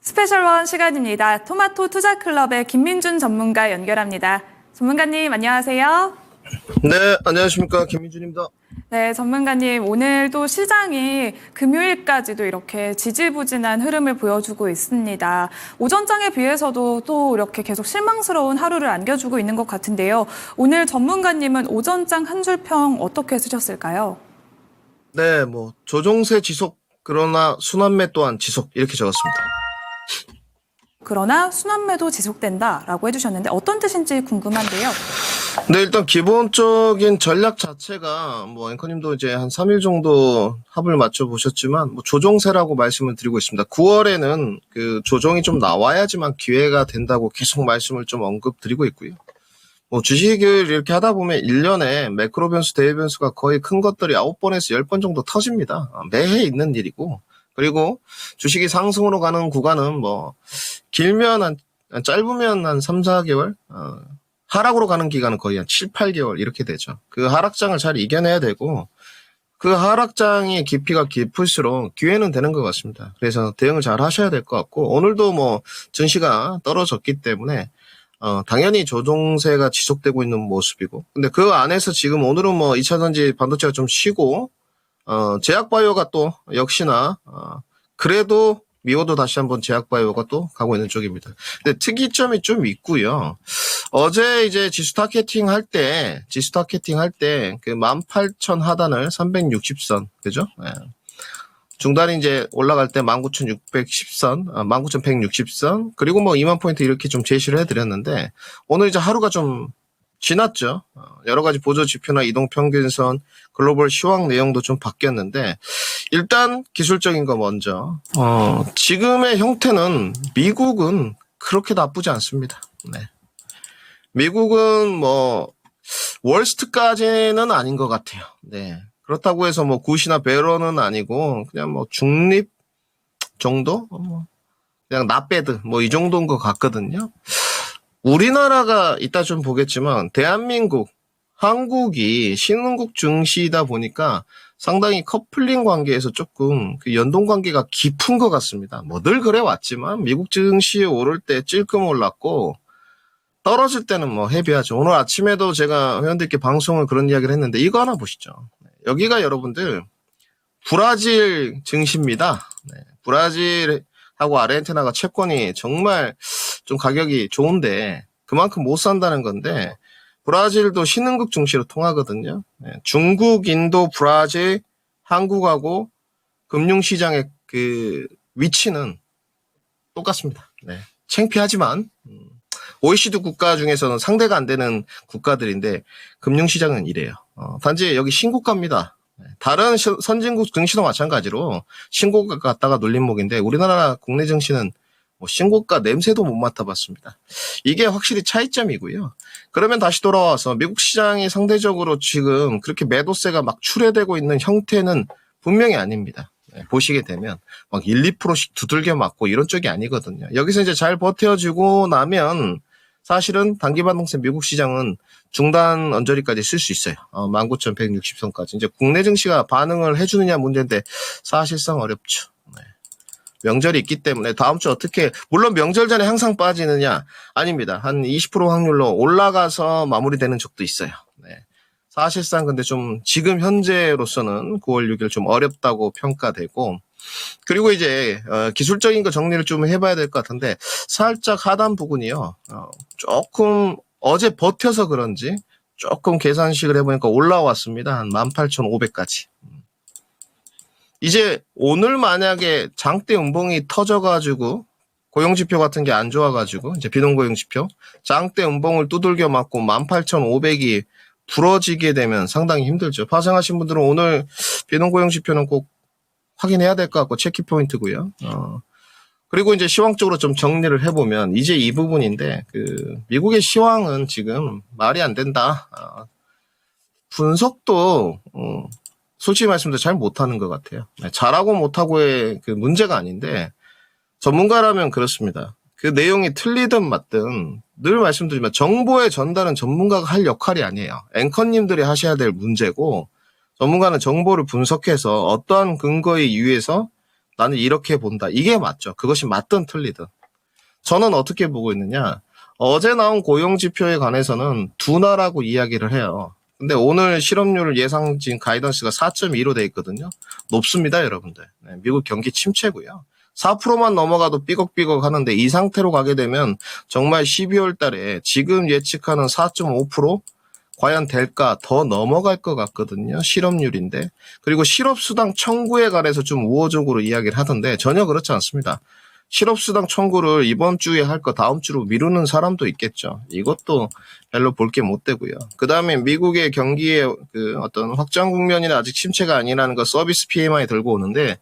스페셜원 시간입니다. 토마토 투자클럽의 김민준 전문가 연결합니다. 전문가님 안녕하세요. 네, 안녕하십니까. 김민준입니다. 네, 전문가님 오늘도 시장이 금요일까지도 이렇게 지지부진한 흐름을 보여주고 있습니다. 오전장에 비해서도 또 이렇게 계속 실망스러운 하루를 안겨주고 있는 것 같은데요. 오늘 전문가님은 오전장 한 줄 평 어떻게 쓰셨을까요? 네, 조정세 지속, 그러나 순환매 또한 지속, 이렇게 적었습니다. 그러나 순환매도 지속된다라고 해주셨는데 어떤 뜻인지 궁금한데요. 네, 일단 기본적인 전략 자체가 앵커님도 이제 한 3일 정도 합을 맞춰 보셨지만 조정세라고 말씀을 드리고 있습니다. 9월에는 그 조정이 좀 나와야지만 기회가 된다고 계속 말씀을 좀 언급드리고 있고요. 주식을 이렇게 하다 보면 1년에 매크로 변수, 대외 변수가 거의 큰 것들이 9번에서 10번 정도 터집니다. 매해 있는 일이고. 그리고 주식이 상승으로 가는 구간은 길면 짧으면 한 3, 4개월, 하락으로 가는 기간은 거의 한 7, 8개월 이렇게 되죠. 그 하락장을 잘 이겨내야 되고, 그 하락장의 깊이가 깊을수록 기회는 되는 것 같습니다. 그래서 대응을 잘 하셔야 될 것 같고, 오늘도 증시가 떨어졌기 때문에, 당연히 조정세가 지속되고 있는 모습이고, 근데 그 안에서 지금 오늘은 2차전지 반도체가 좀 쉬고, 제약바이오가 또 역시나 그래도 미워도 다시 한번 제약바이오가 또 가고 있는 쪽입니다. 근데 특이점이 좀 있고요. 어제 이제 지수 타겟팅 할 때 그 18,000 하단을 360선, 그죠? 네. 중단이 이제 올라갈 때 19,610선, 19,160선, 그리고 2만 포인트 이렇게 좀 제시를 해드렸는데, 오늘 이제 하루가 좀 지났죠. 여러 가지 보조 지표나 이동 평균선, 글로벌 시황 내용도 좀 바뀌었는데, 일단 기술적인 거 먼저. 지금의 형태는 미국은 그렇게 나쁘지 않습니다. 네. 미국은 월스트까지는 아닌 것 같아요. 네. 그렇다고 해서 굿이나 베러는 아니고, 그냥 중립 정도? 그냥 나배드, 이 정도인 것 같거든요. 우리나라가 이따 좀 보겠지만 대한민국, 한국이 신흥국 증시이다 보니까 상당히 커플링 관계에서 조금 그 연동 관계가 깊은 것 같습니다. 늘 그래 왔지만 미국 증시 오를 때 찔끔 올랐고 떨어질 때는 헤비하죠. 오늘 아침에도 제가 회원들께 방송을 그런 이야기를 했는데 이거 하나 보시죠. 여기가 여러분들 브라질 증시입니다. 네, 브라질하고 아르헨티나가 채권이 정말 좀 가격이 좋은데 그만큼 못 산다는 건데 브라질도 신흥국 증시로 통하거든요. 네, 중국, 인도, 브라질, 한국하고 금융시장의 그 위치는 똑같습니다. 네, 창피하지만 OECD 국가 중에서는 상대가 안 되는 국가들인데 금융시장은 이래요. 단지 여기 신고가입니다. 다른 선진국 증시도 마찬가지로 신고가 갖다가 놀림목인데 우리나라 국내 증시는 신고가 냄새도 못 맡아봤습니다. 이게 확실히 차이점이고요. 그러면 다시 돌아와서 미국 시장이 상대적으로 지금 그렇게 매도세가 막 출회되고 있는 형태는 분명히 아닙니다. 보시게 되면 1, 2%씩 두들겨 맞고 이런 쪽이 아니거든요. 여기서 이제 잘 버텨주고 나면 사실은 단기 반등세 미국 시장은 중단 언저리까지 쓸 수 있어요. 19,160선까지. 이제 국내 증시가 반응을 해주느냐 문제인데 사실상 어렵죠. 네. 명절이 있기 때문에 다음 주 어떻게, 물론 명절 전에 항상 빠지느냐? 아닙니다. 한 20% 확률로 올라가서 마무리되는 적도 있어요. 네. 사실상 근데 좀 지금 현재로서는 9월 6일 좀 어렵다고 평가되고, 그리고 이제 기술적인 거 정리를 좀 해봐야 될 것 같은데 살짝 하단 부분이요. 조금 어제 버텨서 그런지 조금 계산식을 해보니까 올라왔습니다. 한 18,500까지. 이제 오늘 만약에 장대 음봉이 터져가지고 고용지표 같은 게 안 좋아가지고 이제 비농고용지표 장대 음봉을 두들겨 맞고 18,500이 부러지게 되면 상당히 힘들죠. 파생하신 분들은 오늘 비농고용지표는 꼭 확인해야 될 것 같고 체크 포인트고요. 그리고 이제 시황적으로 좀 정리를 해보면 이제 이 부분인데 미국의 시황은 지금 말이 안 된다. 분석도 솔직히 말씀드려 잘 못하는 것 같아요. 잘하고 못하고의 그 문제가 아닌데 전문가라면 그렇습니다. 그 내용이 틀리든 맞든 늘 말씀드리면 정보의 전달은 전문가가 할 역할이 아니에요. 앵커님들이 하셔야 될 문제고 전문가는 정보를 분석해서 어떠한 근거에 의해서 나는 이렇게 본다. 이게 맞죠. 그것이 맞든 틀리든. 저는 어떻게 보고 있느냐. 어제 나온 고용지표에 관해서는 둔화라고 이야기를 해요. 근데 오늘 실업률 예상진 가이던스가 4.2로 돼 있거든요. 높습니다, 여러분들. 네, 미국 경기 침체고요. 4%만 넘어가도 삐걱삐걱 하는데 이 상태로 가게 되면 정말 12월 달에 지금 예측하는 4.5% 과연 될까? 더 넘어갈 것 같거든요. 실업률인데. 그리고 실업수당 청구에 관해서 좀 우호적으로 이야기를 하던데 전혀 그렇지 않습니다. 실업수당 청구를 이번 주에 할 거 다음 주로 미루는 사람도 있겠죠. 이것도 별로 볼 게 못 되고요. 그 다음에 미국의 경기의 그 어떤 확장 국면이나 아직 침체가 아니라는 거 서비스 PMI 들고 오는데,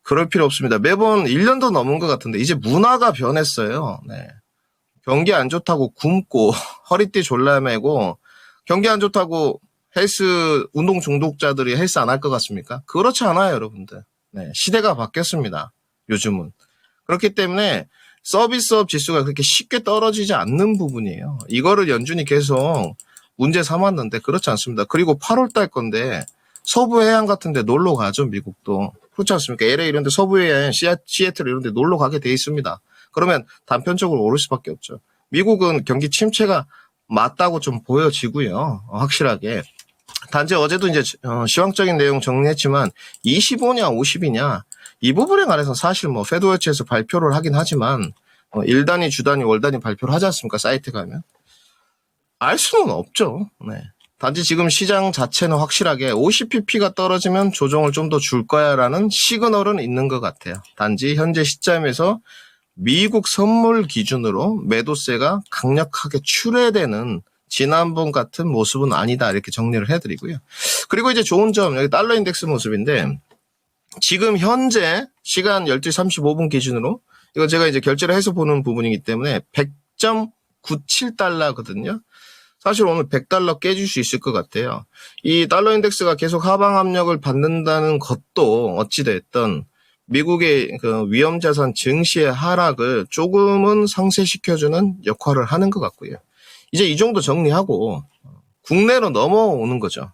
그럴 필요 없습니다. 매번 1년도 넘은 것 같은데 이제 문화가 변했어요. 네. 경기 안 좋다고 굶고 허리띠 졸라매고 경기 안 좋다고 헬스 운동 중독자들이 헬스 안 할 것 같습니까? 그렇지 않아요, 여러분들. 네. 시대가 바뀌었습니다. 요즘은. 그렇기 때문에 서비스업 지수가 그렇게 쉽게 떨어지지 않는 부분이에요. 이거를 연준이 계속 문제 삼았는데 그렇지 않습니다. 그리고 8월 달 건데 서부 해안 같은 데 놀러 가죠, 미국도. 그렇지 않습니까? LA 이런 데 서부 해안, 시애틀 이런 데 놀러 가게 돼 있습니다. 그러면 단편적으로 오를 수밖에 없죠. 미국은 경기 침체가 맞다고 좀 보여지고요. 확실하게. 단지 어제도 이제 시황적인 내용 정리했지만 25냐 50이냐 이 부분에 관해서 사실 뭐 페드워치에서 발표를 하긴 하지만 1단위, 주단위, 월단위 발표를 하지 않습니까? 사이트 가면. 알 수는 없죠. 네. 단지 지금 시장 자체는 확실하게 50pp가 떨어지면 조정을 좀 더 줄 거야라는 시그널은 있는 것 같아요. 단지 현재 시점에서 미국 선물 기준으로 매도세가 강력하게 출회되는 지난번 같은 모습은 아니다. 이렇게 정리를 해드리고요. 그리고 이제 좋은 점, 여기 달러 인덱스 모습인데 지금 현재 시간 12시 35분 기준으로 이거 제가 이제 결제를 해서 보는 부분이기 때문에 100.97달러거든요. 사실 오늘 100달러 깨질 수 있을 것 같아요. 이 달러 인덱스가 계속 하방 압력을 받는다는 것도 어찌됐든 미국의 그 위험자산 증시의 하락을 조금은 상쇄시켜주는 역할을 하는 것 같고요. 이제 이 정도 정리하고 국내로 넘어오는 거죠.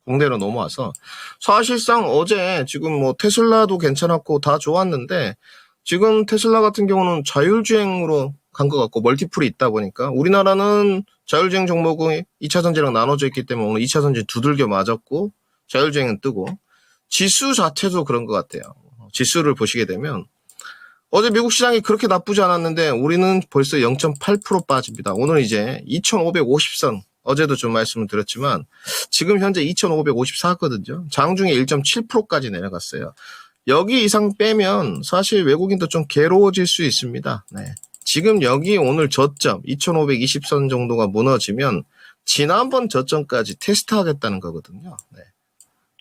국내로 넘어와서 사실상 어제 지금 뭐 테슬라도 괜찮았고 다 좋았는데 지금 테슬라 같은 경우는 자율주행으로 간 것 같고 멀티플이 있다 보니까 우리나라는 자율주행 종목은 2차 전지랑 나눠져 있기 때문에 오늘 2차 전지 두들겨 맞았고 자율주행은 뜨고 지수 자체도 그런 것 같아요. 지수를 보시게 되면 어제 미국 시장이 그렇게 나쁘지 않았는데 우리는 벌써 0.8% 빠집니다. 오늘 이제 2550선 어제도 좀 말씀을 드렸지만 지금 현재 2554거든요. 장중에 1.7%까지 내려갔어요. 여기 이상 빼면 사실 외국인도 좀 괴로워질 수 있습니다. 네. 지금 여기 오늘 저점 2520선 정도가 무너지면 지난번 저점까지 테스트하겠다는 거거든요. 네.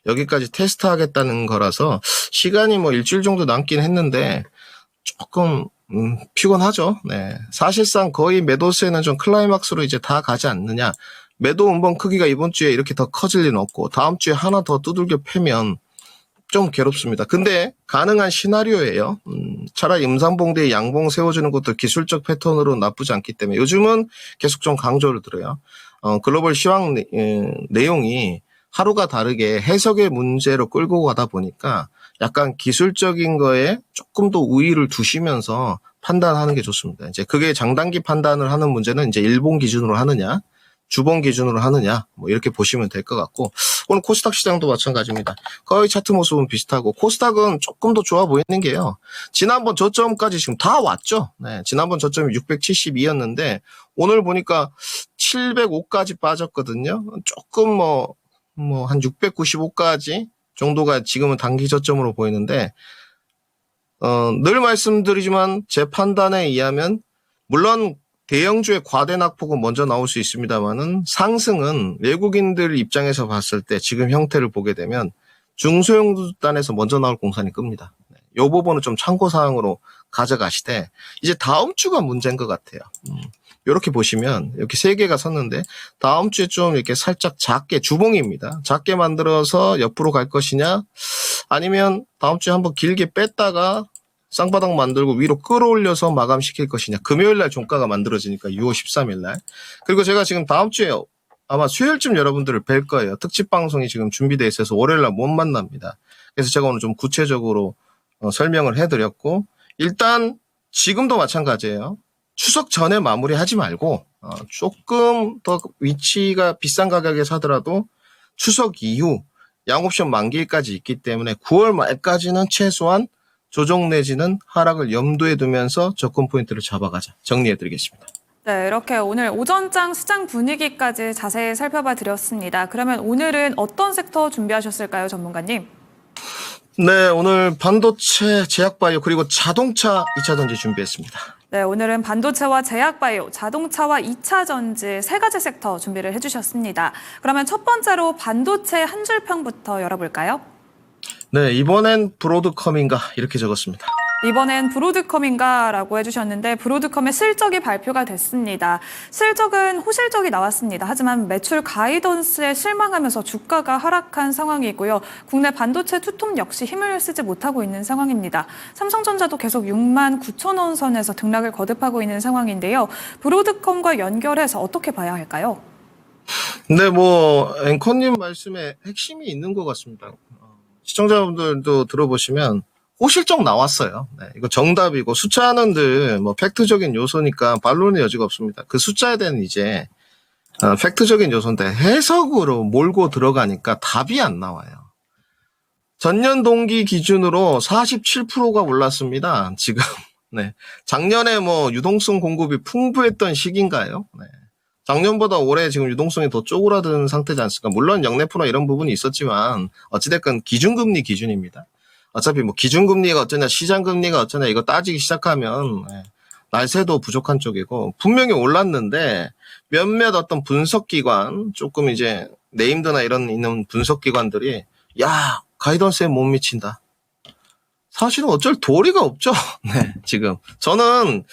여기까지 테스트하겠다는 거라서 시간이 뭐 일주일 정도 남긴 했는데 조금 피곤하죠. 네. 사실상 거의 매도세는 좀 클라이막스로 이제 다 가지 않느냐. 매도 음봉 크기가 이번 주에 이렇게 더 커질 리는 없고 다음 주에 하나 더 두들겨 패면 좀 괴롭습니다. 근데 가능한 시나리오예요. 차라리 음산봉대에 양봉 세워주는 것도 기술적 패턴으로 나쁘지 않기 때문에 요즘은 계속 좀 강조를 드려요. 글로벌 시황 내용이 하루가 다르게 해석의 문제로 끌고 가다 보니까 약간 기술적인 거에 조금 더 우위를 두시면서 판단하는 게 좋습니다. 이제 그게 장단기 판단을 하는 문제는 이제 일본 기준으로 하느냐, 주봉 기준으로 하느냐, 뭐 이렇게 보시면 될 것 같고, 오늘 코스닥 시장도 마찬가지입니다. 거의 차트 모습은 비슷하고, 코스닥은 조금 더 좋아 보이는 게요. 지난번 저점까지 지금 다 왔죠. 네, 지난번 저점이 672였는데, 오늘 보니까 705까지 빠졌거든요. 조금 한 695까지 정도가 지금은 단기 저점으로 보이는데, 늘 말씀드리지만 제 판단에 의하면, 물론 대형주의 과대 낙폭은 먼저 나올 수 있습니다만은 상승은 외국인들 입장에서 봤을 때 지금 형태를 보게 되면 중소형주단에서 먼저 나올 공산이 끕니다. 이 부분은 좀 참고사항으로 가져가시되 이제 다음 주가 문제인 것 같아요. 이렇게 보시면 이렇게 세 개가 섰는데 다음 주에 좀 이렇게 살짝 작게 주봉입니다. 작게 만들어서 옆으로 갈 것이냐 아니면 다음 주에 한번 길게 뺐다가 쌍바닥 만들고 위로 끌어올려서 마감시킬 것이냐. 금요일 날 종가가 만들어지니까 6월 13일 날. 그리고 제가 지금 다음 주에 아마 수요일쯤 여러분들을 뵐 거예요. 특집 방송이 지금 준비되어 있어서 월요일날 못 만납니다. 그래서 제가 오늘 좀 구체적으로 설명을 해드렸고, 일단 지금도 마찬가지예요. 추석 전에 마무리하지 말고 조금 더 위치가 비싼 가격에 사더라도 추석 이후 양옵션 만기일까지 있기 때문에 9월 말까지는 최소한 조정 내지는 하락을 염두에 두면서 접근 포인트를 잡아가자. 정리해드리겠습니다. 네, 이렇게 오늘 오전장 시장 분위기까지 자세히 살펴봐 드렸습니다. 그러면 오늘은 어떤 섹터 준비하셨을까요, 전문가님? 네, 오늘 반도체, 제약바이오 그리고 자동차 2차 전지 준비했습니다. 네, 오늘은 반도체와 제약바이오, 자동차와 2차 전지 세 가지 섹터 준비를 해주셨습니다. 그러면 첫 번째로 반도체 한 줄평부터 열어볼까요? 네, 이번엔 브로드컴인가 이렇게 적었습니다. 이번엔 브로드컴인가라고 해주셨는데 브로드컴의 실적이 발표가 됐습니다. 실적은 호실적이 나왔습니다. 하지만 매출 가이던스에 실망하면서 주가가 하락한 상황이고요. 국내 반도체 투톱 역시 힘을 쓰지 못하고 있는 상황입니다. 삼성전자도 계속 6만 9천 원 선에서 등락을 거듭하고 있는 상황인데요. 브로드컴과 연결해서 어떻게 봐야 할까요? 네, 앵커님 말씀에 핵심이 있는 것 같습니다. 시청자분들도 들어보시면 호실적 나왔어요. 네, 이거 정답이고 숫자는 늘 팩트적인 요소니까 반론의 여지가 없습니다. 그 숫자에 대한 이제 팩트적인 요소인데 해석으로 몰고 들어가니까 답이 안 나와요. 전년 동기 기준으로 47%가 올랐습니다. 지금 네, 작년에 유동성 공급이 풍부했던 시기인가요? 네. 작년보다 올해 지금 유동성이 더 쪼그라든 상태지 않습니까? 물론 역내포나 이런 부분이 있었지만 어찌됐건 기준금리 기준입니다. 어차피 기준금리가 어쩌냐 시장금리가 어쩌냐 이거 따지기 시작하면 날새도 부족한 쪽이고 분명히 올랐는데 몇몇 어떤 분석기관 조금 이제 네임드나 이런 있는 분석기관들이 야 가이던스에 못 미친다. 사실은 어쩔 도리가 없죠. 네, 지금. 저는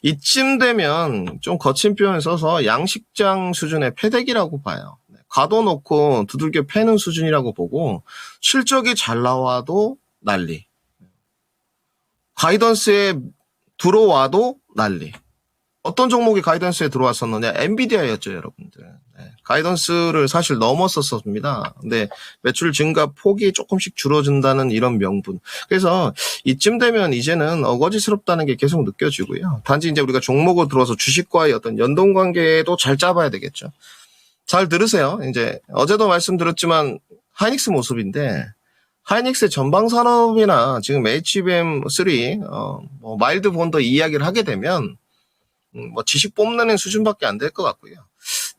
이쯤 되면 좀 거친 표현을 써서 양식장 수준의 패대기라고 봐요. 가둬놓고 두들겨 패는 수준이라고 보고 실적이 잘 나와도 난리. 가이던스에 들어와도 난리. 어떤 종목이 가이던스에 들어왔었느냐? 엔비디아였죠, 여러분들. 네, 가이던스를 사실 넘었었습니다. 근데 매출 증가 폭이 조금씩 줄어든다는 이런 명분. 그래서 이쯤 되면 이제는 어거지스럽다는 게 계속 느껴지고요. 단지 이제 우리가 종목으로 들어와서 주식과의 어떤 연동 관계도 잘 잡아야 되겠죠. 잘 들으세요. 이제 어제도 말씀드렸지만 하이닉스 모습인데 하이닉스의 전방 산업이나 지금 HBM3 마일드 본더 이야기를 하게 되면 지식 뽐내는 수준밖에 안 될 것 같고요.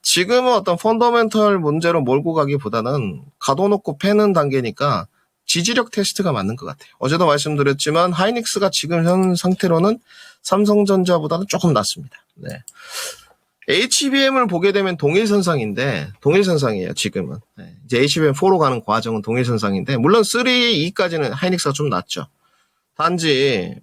지금은 어떤 펀더멘털 문제로 몰고 가기보다는 가둬놓고 패는 단계니까 지지력 테스트가 맞는 것 같아요. 어제도 말씀드렸지만 하이닉스가 지금 현 상태로는 삼성전자보다는 조금 낫습니다. 네. HBM을 보게 되면 동일선상이에요, 지금은. 네. 이제 HBM4로 가는 과정은 동일선상인데, 물론 3, 2까지는 하이닉스가 좀 낫죠. 단지,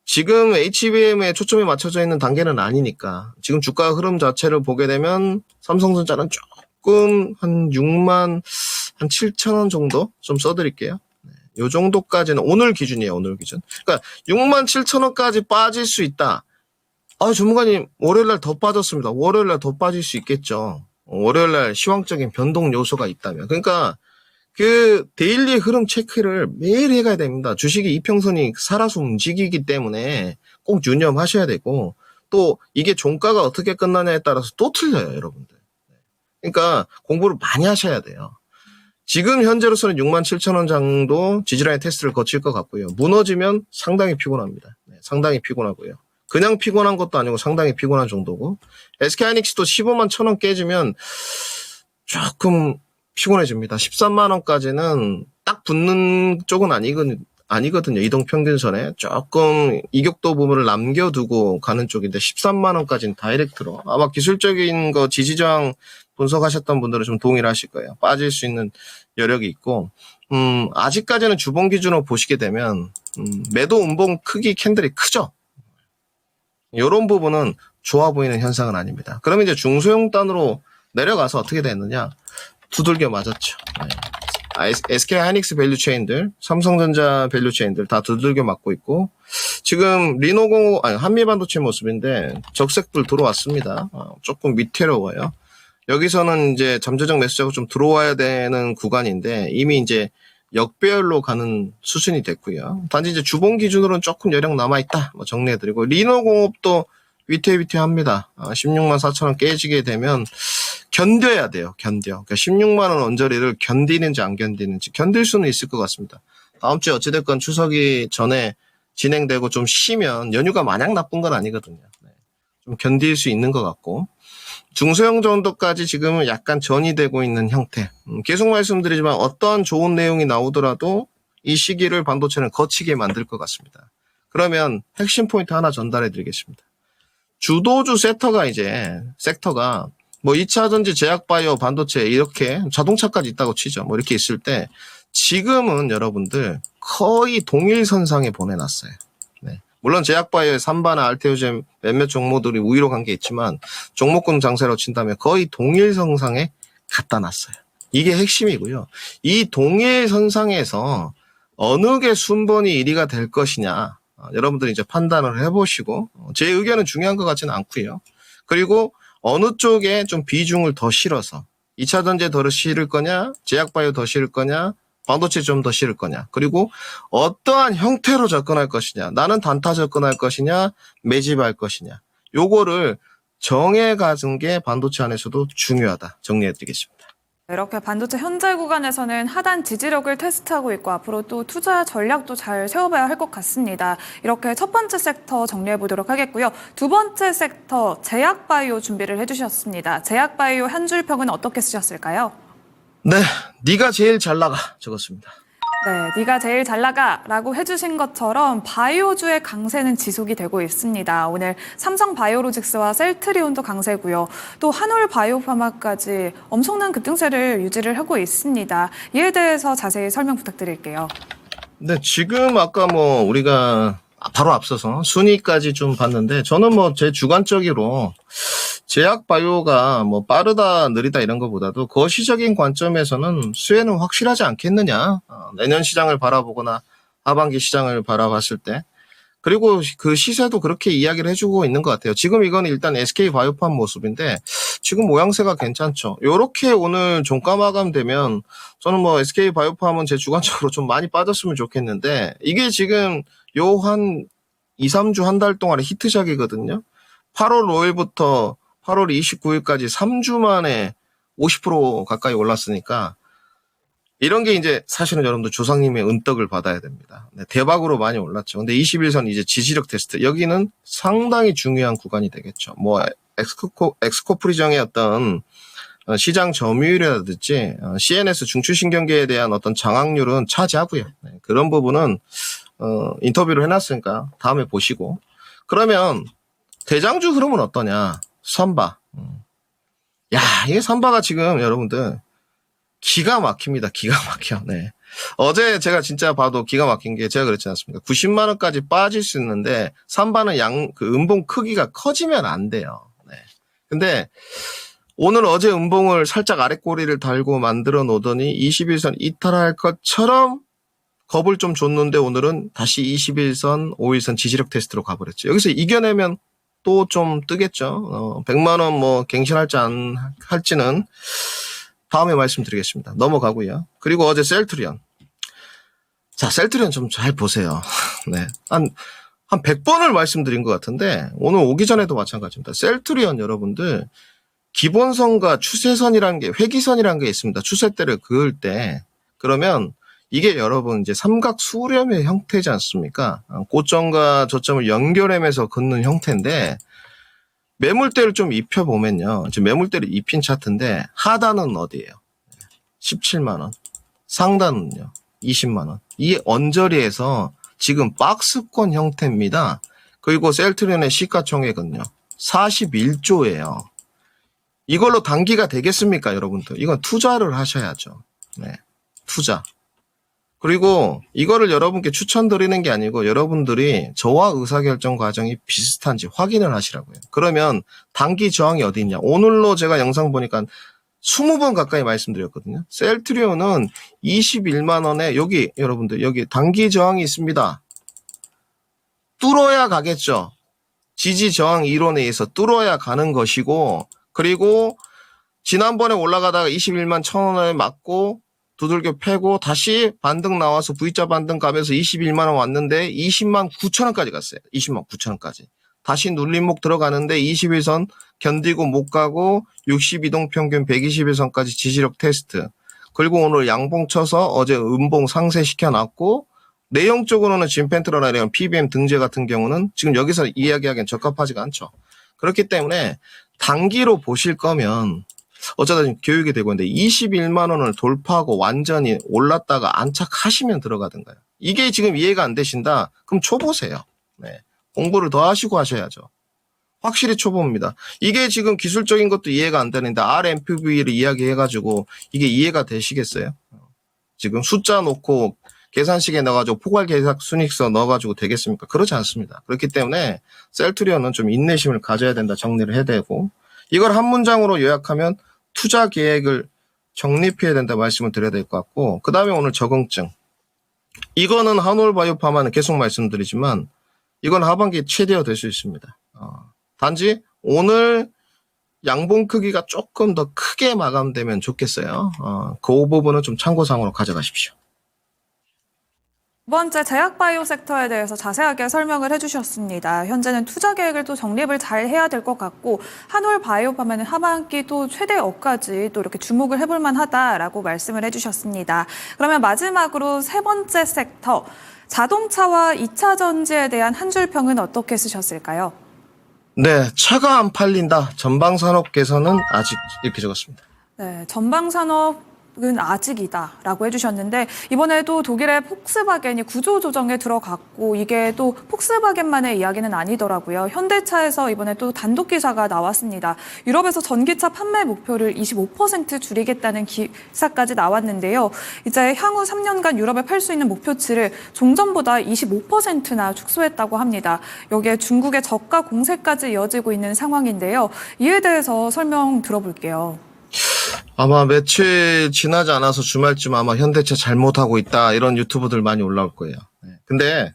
지금 HBM에 초점이 맞춰져 있는 단계는 아니니까, 지금 주가 흐름 자체를 보게 되면, 삼성전자는 조금, 한 6만, 한 7천 원 정도 좀 써드릴게요. 네. 요 정도까지는 오늘 기준이에요, 오늘 기준. 그러니까, 6만 7천 원까지 빠질 수 있다. 전문가님, 월요일날 더 빠졌습니다. 월요일날 더 빠질 수 있겠죠. 월요일날 시황적인 변동 요소가 있다면. 그러니까, 그 데일리 흐름 체크를 매일 해가야 됩니다. 주식이 이평선이 살아서 움직이기 때문에 꼭 유념하셔야 되고, 또 이게 종가가 어떻게 끝나냐에 따라서 또 틀려요, 여러분들. 그러니까 공부를 많이 하셔야 돼요. 지금 현재로서는 6만 7천 원 정도 지지라인 테스트를 거칠 것 같고요. 무너지면 상당히 피곤합니다. 네, 상당히 피곤하고요. 그냥 피곤한 것도 아니고 상당히 피곤한 정도고, SK하이닉스도 15만 1천 원 깨지면 조금 피곤해집니다. 13만 원까지는 딱 붙는 쪽은 아니거든요. 이동평균선에 조금 이격도 부분을 남겨두고 가는 쪽인데 13만 원까지는 다이렉트로. 아마 기술적인 거 지지저항 분석하셨던 분들은 좀 동의를 하실 거예요. 빠질 수 있는 여력이 있고, 아직까지는 주봉 기준으로 보시게 되면 매도 음봉 크기 캔들이 크죠. 이런 부분은 좋아 보이는 현상은 아닙니다. 그러면 이제 중소형 단으로 내려가서 어떻게 됐느냐? 두들겨 맞았죠. 네. SK 하이닉스 밸류 체인들, 삼성전자 밸류 체인들 다 두들겨 맞고 있고, 지금 한미반도체 모습인데 적색불 들어왔습니다. 조금 위태로워요. 여기서는 이제 잠재적 매수자가 좀 들어와야 되는 구간인데 이미 이제 역배열로 가는 수준이 됐고요. 단지 이제 주봉 기준으로는 조금 여력 남아있다. 뭐 정리해드리고 리너공업도 위태위태합니다. 16만 4천 원 깨지게 되면 견뎌야 돼요. 그러니까 16만 원 언저리를 견디는지 안 견디는지 견딜 수는 있을 것 같습니다. 다음 주에 어찌됐건 추석이 전에 진행되고 좀 쉬면 연휴가 마냥 나쁜 건 아니거든요. 네. 좀 견딜 수 있는 것 같고 중소형 정도까지 지금은 약간 전이되고 있는 형태. 계속 말씀드리지만 어떠한 좋은 내용이 나오더라도 이 시기를 반도체는 거치게 만들 것 같습니다. 그러면 핵심 포인트 하나 전달해 드리겠습니다. 주도주 섹터가 뭐 2차전지, 제약바이오, 반도체 이렇게 자동차까지 있다고 치죠. 뭐 이렇게 있을 때 지금은 여러분들 거의 동일선상에 보내놨어요. 네. 물론 제약바이오의 삼바나 알테오젠 몇몇 종목들이 우위로 간 게 있지만 종목군 장세로 친다면 거의 동일선상에 갖다 놨어요. 이게 핵심이고요. 이 동일선상에서 어느 게 순번이 1위가 될 것이냐 여러분들이 이제 판단을 해보시고 제 의견은 중요한 것 같지는 않고요. 그리고 어느 쪽에 좀 비중을 더 실어서 2차 전지에 더 실을 거냐, 제약바이오 더 실을 거냐, 반도체 좀 더 실을 거냐, 그리고 어떠한 형태로 접근할 것이냐, 나는 단타 접근할 것이냐, 매집할 것이냐, 요거를 정해가는 게 반도체 안에서도 중요하다. 정리해드리겠습니다. 이렇게 반도체 현재 구간에서는 하단 지지력을 테스트하고 있고 앞으로 또 투자 전략도 잘 세워봐야 할 것 같습니다. 이렇게 첫 번째 섹터 정리해 보도록 하겠고요. 두 번째 섹터 제약바이오 준비를 해주셨습니다. 제약바이오 한 줄 평은 어떻게 쓰셨을까요? 네, 네가 제일 잘 나가 적었습니다. 네, 네가 제일 잘 나가라고 해주신 것처럼 바이오주의 강세는 지속이 되고 있습니다. 오늘 삼성바이오로직스와 셀트리온도 강세고요. 또 한올바이오파마까지 엄청난 급등세를 유지를 하고 있습니다. 이에 대해서 자세히 설명 부탁드릴게요. 네, 지금 아까 뭐 우리가 바로 앞서서 순위까지 좀 봤는데 저는 뭐 제 주관적으로 제약바이오가 뭐 빠르다 느리다 이런 것보다도 거시적인 관점에서는 수혜는 확실하지 않겠느냐. 내년 시장을 바라보거나 하반기 시장을 바라봤을 때. 그리고 그 시세도 그렇게 이야기를 해주고 있는 것 같아요. 지금 이건 일단 SK바이오팜 모습인데 지금 모양새가 괜찮죠. 요렇게 오늘 종가 마감되면 저는 뭐 SK바이오팜은 제 주관적으로 좀 많이 빠졌으면 좋겠는데 이게 지금 요 한 2, 3주 한 달 동안의 히트작이거든요. 8월 5일부터 8월 29일까지 3주 만에 50% 가까이 올랐으니까 이런 게 이제 사실은 여러분들 조상님의 은떡을 받아야 됩니다. 네, 대박으로 많이 올랐죠. 근데 21선 이제 지지력 테스트 여기는 상당히 중요한 구간이 되겠죠. 뭐 엑스코프리정의 어떤 시장 점유율이라든지 CNS 중추신경계에 대한 어떤 장악률은 차지하고요. 네, 그런 부분은 인터뷰를 해놨으니까 다음에 보시고 그러면 대장주 흐름은 어떠냐? 삼바. 야, 이게 삼바가 지금 여러분들 기가 막힙니다. 기가 막혀. 네. 어제 제가 진짜 봐도 기가 막힌 게 제가 그랬지 않습니까? 90만 원까지 빠질 수 있는데 삼바는 그 음봉 크기가 커지면 안 돼요. 네. 근데 오늘 어제 음봉을 살짝 아래 꼬리를 달고 만들어 놓더니 21선 이탈할 것처럼 겁을 좀 줬는데 오늘은 다시 21선, 5일선 지지력 테스트로 가버렸죠. 여기서 이겨내면 또 좀 뜨겠죠. 100만 원 뭐 갱신할지 안 할지는 다음에 말씀드리겠습니다. 넘어가고요. 그리고 어제 셀트리온. 자, 셀트리온 좀 잘 보세요. 네. 한 100번을 말씀드린 것 같은데 오늘 오기 전에도 마찬가지입니다. 셀트리온 여러분들 기본선과 추세선이라는 게 회기선이라는 게 있습니다. 추세대를 그을 때 그러면 이게 여러분 이제 삼각 수렴의 형태지 않습니까? 고점과 저점을 연결하면서 긋는 형태인데 매물대를 좀 입혀보면요. 이제 매물대를 입힌 차트인데 하단은 어디예요? 17만 원. 상단은요? 20만 원. 이 언저리에서 지금 박스권 형태입니다. 그리고 셀트리온의 시가총액은요. 41조예요. 이걸로 단기가 되겠습니까, 여러분들? 이건 투자를 하셔야죠. 네. 투자. 그리고 이거를 여러분께 추천드리는 게 아니고 여러분들이 저와 의사결정 과정이 비슷한지 확인을 하시라고요. 그러면 단기 저항이 어디 있냐. 오늘로 제가 영상 보니까 20번 가까이 말씀드렸거든요. 셀트리온은 21만 원에 여기 여러분들 여기 단기 저항이 있습니다. 뚫어야 가겠죠. 지지 저항 이론에 의해서 뚫어야 가는 것이고 그리고 지난번에 올라가다가 21만 1,000원에 맞고 두들겨 패고 다시 반등 나와서 V자 반등 가면서 21만 원 왔는데 20만 9천 원까지 갔어요. 20만 9천 원까지. 다시 눌림목 들어가는데 21선 견디고 못 가고 62동 평균 121선까지 지지력 테스트. 그리고 오늘 양봉 쳐서 어제 음봉 상쇄시켜 놨고 내용적으로는 진펜트로나 이런 PBM 등재 같은 경우는 지금 여기서 이야기하기엔 적합하지가 않죠. 그렇기 때문에 단기로 보실 거면 어쩌다 지금 교육이 되고 있는데 21만 원을 돌파하고 완전히 올랐다가 안착하시면 들어가든가요. 이게 지금 이해가 안 되신다? 그럼 초보세요. 네. 공부를 더 하시고 하셔야죠. 확실히 초보입니다. 이게 지금 기술적인 것도 이해가 안 되는데 RMPV를 이야기해가지고 이게 이해가 되시겠어요? 지금 숫자 놓고 계산식에 넣어가지고 포괄 계산 순익서 넣어가지고 되겠습니까? 그렇지 않습니다. 그렇기 때문에 셀트리온은 좀 인내심을 가져야 된다 정리를 해야 되고 이걸 한 문장으로 요약하면 투자 계획을 정립해야 된다 말씀을 드려야 될 것 같고 그 다음에 오늘 적응증 이거는 한올바이오파마는 계속 말씀드리지만 이건 하반기 최대어 될 수 있습니다. 단지 오늘 양봉 크기가 조금 더 크게 마감되면 좋겠어요. 그 부분은 좀 참고사항으로 가져가십시오. 두 번째 제약바이오 섹터에 대해서 자세하게 설명을 해주셨습니다. 현재는 투자 계획을 또 정립을 잘 해야 될 것 같고 한올바이오파마는 하반기 또 최대어까지 또 이렇게 주목을 해볼 만하다라고 말씀을 해주셨습니다. 그러면 마지막으로 세 번째 섹터 자동차와 2차 전지에 대한 한 줄 평은 어떻게 쓰셨을까요? 네, 차가 안 팔린다. 전방산업 개선은 아직 이렇게 적었습니다. 네, 전방산업은 아직이다라고 해주셨는데 이번에도 독일의 폭스바겐이 구조조정에 들어갔고 이게 또 폭스바겐만의 이야기는 아니더라고요. 현대차에서 이번에 또 단독 기사가 나왔습니다. 유럽에서 전기차 판매 목표를 25% 줄이겠다는 기사까지 나왔는데요. 이제 향후 3년간 유럽에 팔 수 있는 목표치를 종전보다 25%나 축소했다고 합니다. 여기에 중국의 저가 공세까지 이어지고 있는 상황인데요. 이에 대해서 설명 들어볼게요. 아마 며칠 지나지 않아서 주말쯤 아마 현대차 잘못하고 있다 이런 유튜브들 많이 올라올 거예요. 근데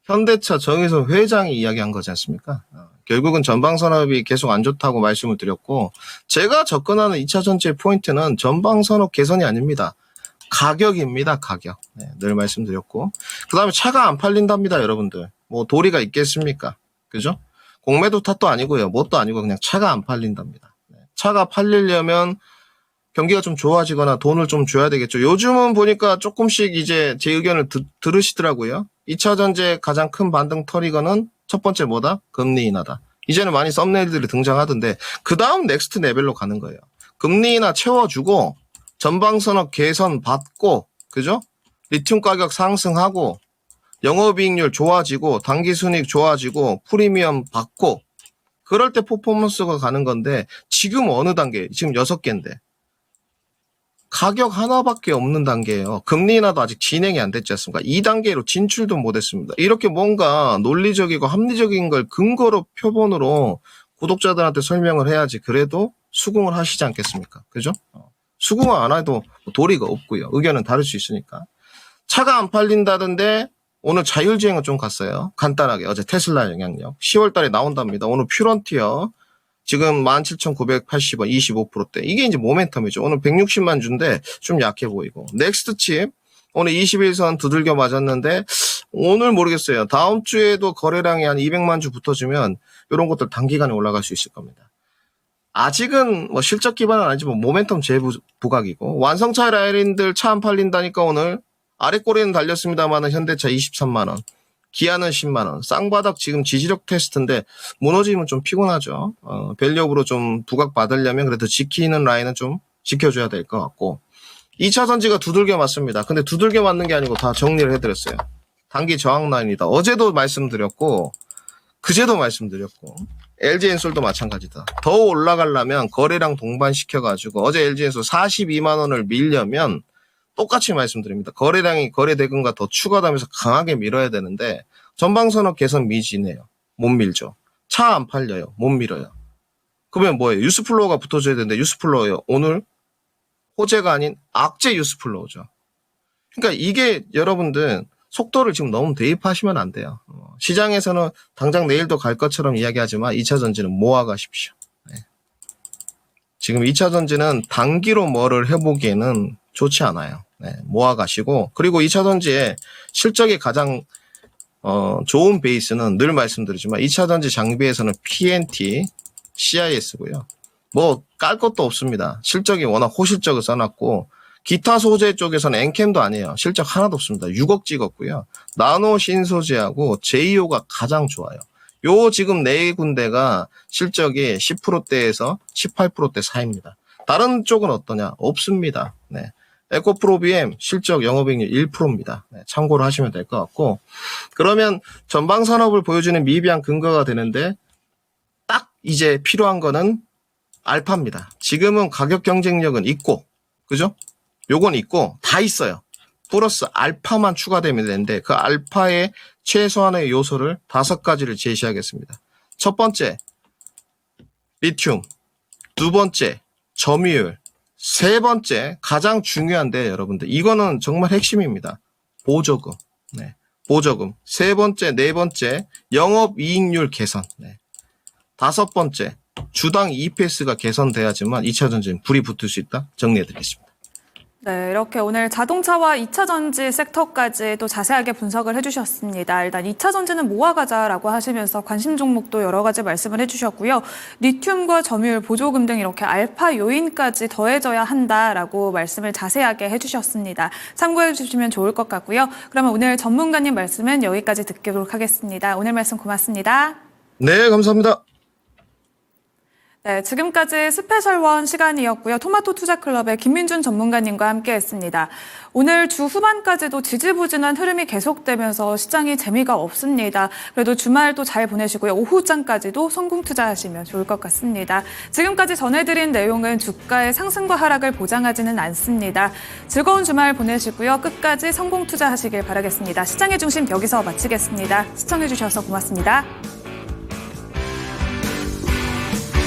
현대차 정의선 회장이 이야기한 거지 않습니까? 결국은 전방산업이 계속 안 좋다고 말씀을 드렸고 제가 접근하는 2차 전지의 포인트는 전방산업 개선이 아닙니다. 가격입니다. 가격. 늘 말씀드렸고 그 다음에 차가 안 팔린답니다. 여러분들. 뭐 도리가 있겠습니까? 그죠? 공매도 탓도 아니고요. 뭣도 아니고 그냥 차가 안 팔린답니다. 차가 팔리려면 경기가 좀 좋아지거나 돈을 좀 줘야 되겠죠. 요즘은 보니까 조금씩 이제 제 의견을 들으시더라고요. 2차 전지의 가장 큰 반등 터리거는 첫 번째 뭐다? 금리 인하다. 이제는 많이 썸네일들이 등장하던데 그 다음 넥스트 레벨로 가는 거예요. 금리 인하 채워주고 전방산업 개선 받고 그죠? 리튬 가격 상승하고 영업이익률 좋아지고 당기순이익 좋아지고 프리미엄 받고 그럴 때 퍼포먼스가 가는 건데 지금 어느 단계? 지금 6개인데 가격 하나밖에 없는 단계예요. 금리 인하도 아직 진행이 안 됐지 않습니까? 2단계로 진출도 못했습니다. 이렇게 뭔가 논리적이고 합리적인 걸 근거로 표본으로 구독자들한테 설명을 해야지 그래도 수긍을 하시지 않겠습니까? 그죠? 수긍을 안 해도 도리가 없고요. 의견은 다를 수 있으니까. 차가 안 팔린다던데 오늘 자율주행은 좀 갔어요. 간단하게 어제 테슬라 영향력 10월 달에 나온답니다. 오늘 퓨런티어 지금 17,980원 25%대. 이게 이제 모멘텀이죠. 오늘 160만 주인데 좀 약해 보이고. 넥스트 칩 오늘 21선 두들겨 맞았는데 오늘 모르겠어요. 다음 주에도 거래량이 한 200만 주 붙어주면 이런 것들 단기간에 올라갈 수 있을 겁니다. 아직은 뭐 실적 기반은 아니지만 모멘텀 재부각이고 완성차 라인들 차 안 팔린다니까 오늘 아래 꼬리는 달렸습니다만은 현대차 23만 원. 기아는 10만 원. 쌍바닥 지금 지지력 테스트인데 무너지면 좀 피곤하죠. 밸류업으로 좀 부각받으려면 그래도 지키는 라인은 좀 지켜줘야 될 것 같고 2차 전지가 두들겨 맞습니다. 근데 두들겨 맞는 게 아니고 다 정리를 해드렸어요. 단기 저항 라인이다. 어제도 말씀드렸고 그제도 말씀드렸고 LG엔솔도 마찬가지다. 더 올라가려면 거래량 동반시켜가지고 어제 LG엔솔 42만 원을 밀려면 똑같이 말씀드립니다. 거래량이 거래대금과 더 추가되면서 강하게 밀어야 되는데 전방산업 개선 미지네요. 못 밀죠. 차 안 팔려요. 못 밀어요. 그러면 뭐예요? 유스플로우가 붙어줘야 되는데 유스플로우요. 오늘 호재가 아닌 악재 유스플로우죠. 그러니까 이게 여러분들 속도를 지금 너무 대입하시면 안 돼요. 시장에서는 당장 내일도 갈 것처럼 이야기하지만 2차 전지는 모아가십시오. 지금 2차 전지는 단기로 뭐를 해보기에는 좋지 않아요. 네, 모아가시고, 그리고 2차 전지의 실적이 가장 좋은 베이스는 늘 말씀드리지만 2차 전지 장비에서는 PNT, CIS고요. 뭐 깔 것도 없습니다. 실적이 워낙 호실적을 써놨고, 기타 소재 쪽에서는 엔캠도 아니에요. 실적 하나도 없습니다. 6억 찍었고요. 나노 신소재하고 제이오가 가장 좋아요. 요 지금 네 군데가 실적이 10%대에서 18%대 사이입니다. 다른 쪽은 어떠냐? 없습니다. 네. 에코프로비엠 실적 영업이익률 1%입니다. 네, 참고를 하시면 될 것 같고, 그러면 전방 산업을 보여주는 미비한 근거가 되는데 딱 이제 필요한 거는 알파입니다. 지금은 가격 경쟁력은 있고, 그죠? 요건 있고 다 있어요. 플러스 알파만 추가되면 되는데 그 알파의 최소한의 요소를 5가지를 제시하겠습니다. 첫 번째, 리튬. 두 번째, 점유율. 세 번째, 가장 중요한데 여러분들 이거는 정말 핵심입니다. 보조금. 네, 보조금. 세 번째, 네 번째, 영업이익률 개선. 네. 다섯 번째, 주당 EPS가 개선돼야지만 2차 전지는 불이 붙을 수 있다. 정리해드리겠습니다. 네, 이렇게 오늘 자동차와 2차 전지 섹터까지 또 자세하게 분석을 해주셨습니다. 일단 2차 전지는 모아가자라고 하시면서 관심 종목도 여러 가지 말씀을 해주셨고요. 리튬과 점유율, 보조금 등 이렇게 알파 요인까지 더해져야 한다라고 말씀을 자세하게 해주셨습니다. 참고해 주시면 좋을 것 같고요. 그러면 오늘 전문가님 말씀은 여기까지 듣도록 하겠습니다. 오늘 말씀 고맙습니다. 네, 감사합니다. 네, 지금까지 스페셜원 시간이었고요. 토마토 투자클럽의 김민준 전문가님과 함께했습니다. 오늘 주 후반까지도 지지부진한 흐름이 계속되면서 시장이 재미가 없습니다. 그래도 주말도 잘 보내시고요. 오후장까지도 성공 투자하시면 좋을 것 같습니다. 지금까지 전해드린 내용은 주가의 상승과 하락을 보장하지는 않습니다. 즐거운 주말 보내시고요. 끝까지 성공 투자하시길 바라겠습니다. 시장의 중심 여기서 마치겠습니다. 시청해주셔서 고맙습니다.